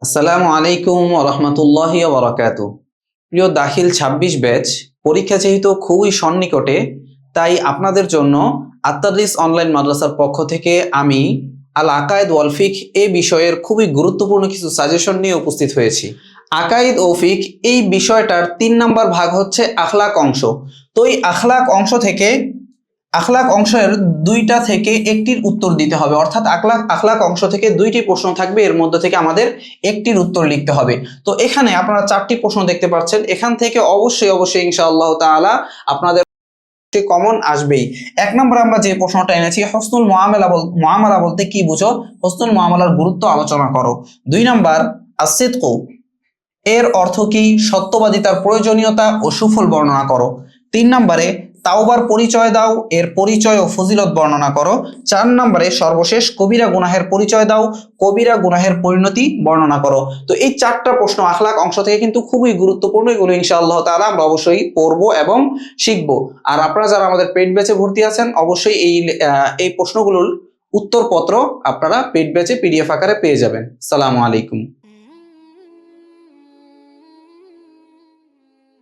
আসসালামু আলাইকুম ওয়া রাহমাতুল্লাহি ওয়া বারাকাতুহু। প্রিয় দাখিল ২৬ ব্যাচ, পরীক্ষা যেহেতু খুবই সন্নিকটে, তাই আপনাদের জন্য আত-তাদরিস অনলাইন মাদ্রাসার পক্ষ থেকে আমি আল আকায়েদ ওয়াল ফিকহ এই বিষয়ের খুবই গুরুত্বপূর্ণ কিছু সাজেশন নিয়ে উপস্থিত হয়েছি। আকায়েদ ও ফিকহ এই বিষয়টার ৩ নাম্বার ভাগ হচ্ছে আখলাক অংশ। তো এই আখলাক অংশের দুইটা থেকে একটির উত্তর দিতে হবে, অর্থাৎ আখলাক অংশ থেকে দুইটি প্রশ্ন থাকবে, এর মধ্যে থেকে আমাদের একটির উত্তর লিখতে হবে। তো এখানে আপনারা ৪টি প্রশ্ন দেখতে পাচ্ছেন, এখান থেকে অবশ্যই ইনশাআল্লাহ তাআলা আপনাদের কমন আসবেই। ১ নম্বরে আমরা যে প্রশ্নটা এনেছি, হসনুল মুআমালা বলতে কি বুঝো, হসনুল মুআমালার গুরুত্ব আলোচনা করো। ২ নাম্বার আসিদকু এর অর্থ কি, সত্যবাদিতার প্রয়োজনীয়তা ও সুফল বর্ণনা করো। ৩ নম্বরে তাওবার পরিচয় দাও, এর পরিচয় ও ফজিলত বর্ণনা করো। ৪ নম্বরে সর্বশেষ কবিরা গুনাহের পরিচয় দাও, কবিরা গুনাহের পরিণতি বর্ণনা করো। তো এই ৪টা প্রশ্ন আখলাক অংশ থেকে কিন্তু খুবই গুরুত্বপূর্ণ, এগুলো ইনশাআল্লাহ তাআলা আমরা অবশ্যই পড়বো এবং শিখবো। আর আপনারা যারা আমাদের পেইড ব্যাচে ভর্তি আছেন, অবশ্যই এই প্রশ্নগুলোর উত্তরপত্র আপনারা পেইড ব্যাচে পিডিএফ আকারে পেয়ে যাবেন। আসসালামু আলাইকুম।